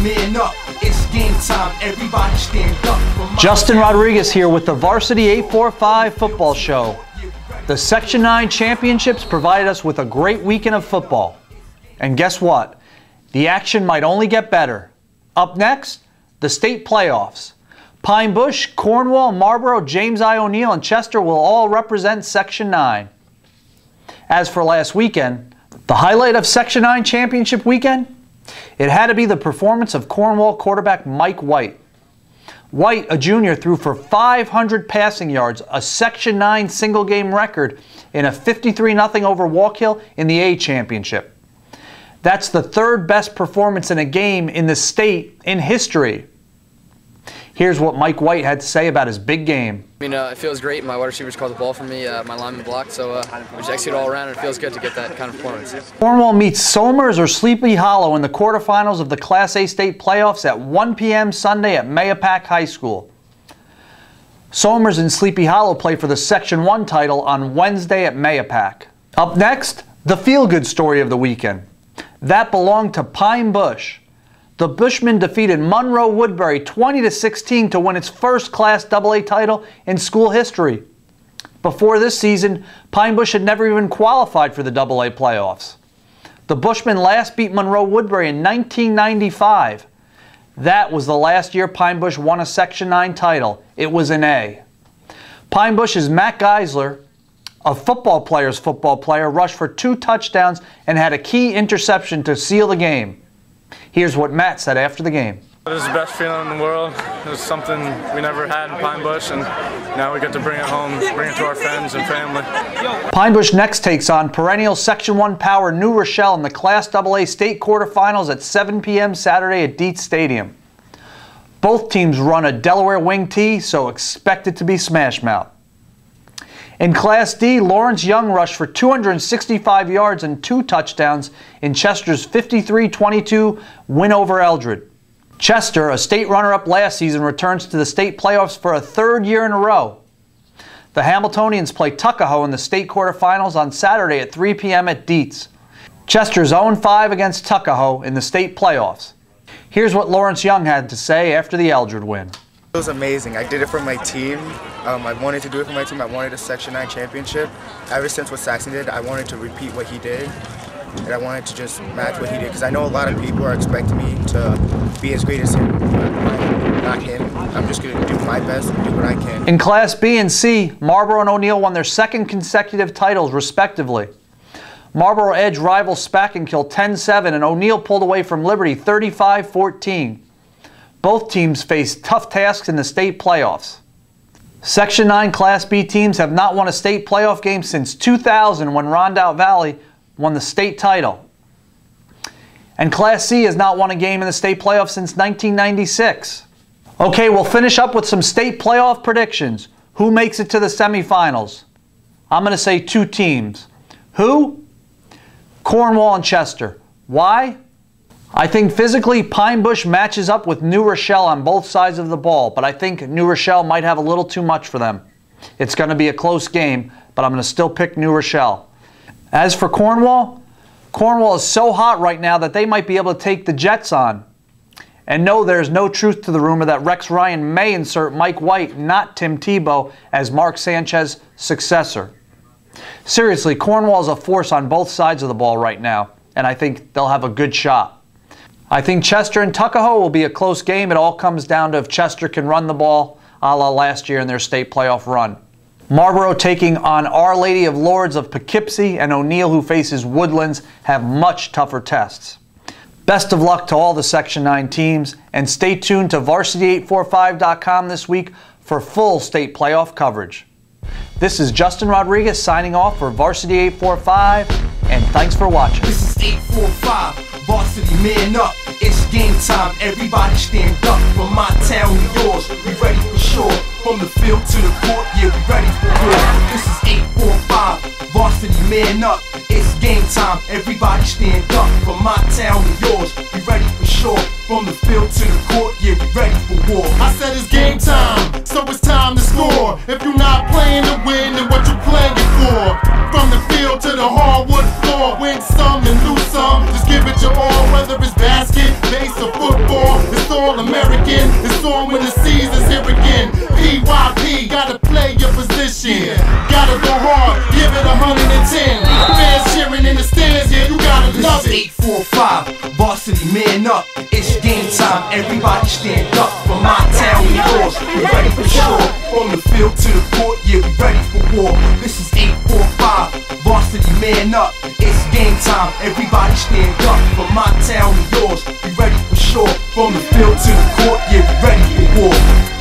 man up. It's game time. Everybody stand up. Justin Rodriguez here with the Varsity 845 football show. The Section 9 championships provided us with a great weekend of football. And guess what? The action might only get better. Up next, the state playoffs. Pine Bush, Cornwall, Marlboro, James I. O'Neill, and Chester will all represent Section 9. As for last weekend, the highlight of Section 9 championship weekend? It had to be the performance of Cornwall quarterback Mike White. White, a junior, threw for 500 passing yards, a Section 9 single-game record, in a 53-0 over Walk Hill in the A Championship. That's the third best performance in a game in the state in history. Here's what Mike White had to say about his big game. It feels great. My wide receivers called the ball for me. My lineman blocked, so we just execute all around, and it feels good to get that kind of performance. Cornwall meets Somers or Sleepy Hollow in the quarterfinals of the Class A state playoffs at 1 p.m. Sunday at Mahopac High School. Somers and Sleepy Hollow play for the Section 1 title on Wednesday at Mahopac. Up next, the feel-good story of the weekend. That belonged to Pine Bush. The Bushmen defeated Monroe Woodbury 20-16 to win its first Class AA title in school history. Before this season, Pine Bush had never even qualified for the AA playoffs. The Bushmen last beat Monroe Woodbury in 1995. That was the last year Pine Bush won a Section 9 title. It was in A. Pine Bush's Matt Geisler, a football player, rushed for 2 touchdowns and had a key interception to seal the game. Here's what Matt said after the game. It was the best feeling in the world. It was something we never had in Pine Bush, and now we get to bring it home, bring it to our friends and family. Pine Bush next takes on perennial Section 1 power New Rochelle in the Class AA state quarterfinals at 7 p.m. Saturday at Dietz Stadium. Both teams run a Delaware wing tee, so expect it to be smash mouth. In Class D, Lawrence Young rushed for 265 yards and 2 touchdowns in Chester's 53-22 win over Eldred. Chester, a state runner-up last season, returns to the state playoffs for a 3rd year in a row. The Hamiltonians play Tuckahoe in the state quarterfinals on Saturday at 3 p.m. at Dietz. Chester's 0-5 against Tuckahoe in the state playoffs. Here's what Lawrence Young had to say after the Eldred win. It was amazing. I did it for my team. I wanted to do it for my team. I wanted a Section 9 championship. Ever since what Saxon did, I wanted to repeat what he did. And I wanted to just match what he did. Because I know a lot of people are expecting me to be as great as him. But not him. I'm just going to do my best and do what I can. In Class B and C, Marlboro and O'Neill won their 2nd consecutive titles, respectively. Marlboro edged rival Spackenkill 10-7, and O'Neill pulled away from Liberty 35-14. Both teams faced tough tasks in the state playoffs. Section 9 Class B teams have not won a state playoff game since 2000 when Rondout Valley won the state title. And Class C has not won a game in the state playoffs since 1996. Okay, we'll finish up with some state playoff predictions. Who makes it to the semifinals? I'm going to say 2 teams. Who? Cornwall and Chester. Why? I think physically Pine Bush matches up with New Rochelle on both sides of the ball, but I think New Rochelle might have a little too much for them. It's going to be a close game, but I'm going to still pick New Rochelle. As for Cornwall, Cornwall is so hot right now that they might be able to take the Jets on. And no, there's no truth to the rumor that Rex Ryan may insert Mike White, not Tim Tebow, as Mark Sanchez's successor. Seriously, Cornwall is a force on both sides of the ball right now, and I think they'll have a good shot. I think Chester and Tuckahoe will be a close game. It all comes down to if Chester can run the ball, a la last year in their state playoff run. Marlboro taking on Our Lady of Lourdes of Poughkeepsie, and O'Neill, who faces Woodlands, have much tougher tests. Best of luck to all the Section 9 teams, and stay tuned to Varsity845.com this week for full state playoff coverage. This is Justin Rodriguez signing off for Varsity 845, and thanks for watching. This is 845. Varsity man up, it's game time. Everybody stand up. From my town to yours, we ready for sure. From the field to the court, yeah, we ready for war. This is 845. Varsity man up, it's game time. Everybody stand up. From my town to yours, we ready for sure. From the field to the court, yeah, we ready for war. I said it's game time, so it's time to score. If you're not playing to win, then what you playing for? From the field to the hardwood floor, win some and lose some. Just give it your all, whether it's basket, base, or football. position. Gotta go hard, give it 110. Fans cheering in the stands, yeah, you gotta love it. 845, Varsity, man up. It's game time, everybody stand up. From my town to yours, we ready for sure. From the field to the court, yeah, we ready for war. This is 845, Varsity, man up. It's game time, everybody stand up. From my town to yours, we ready for sure. From the field to the court, yeah, we ready for war.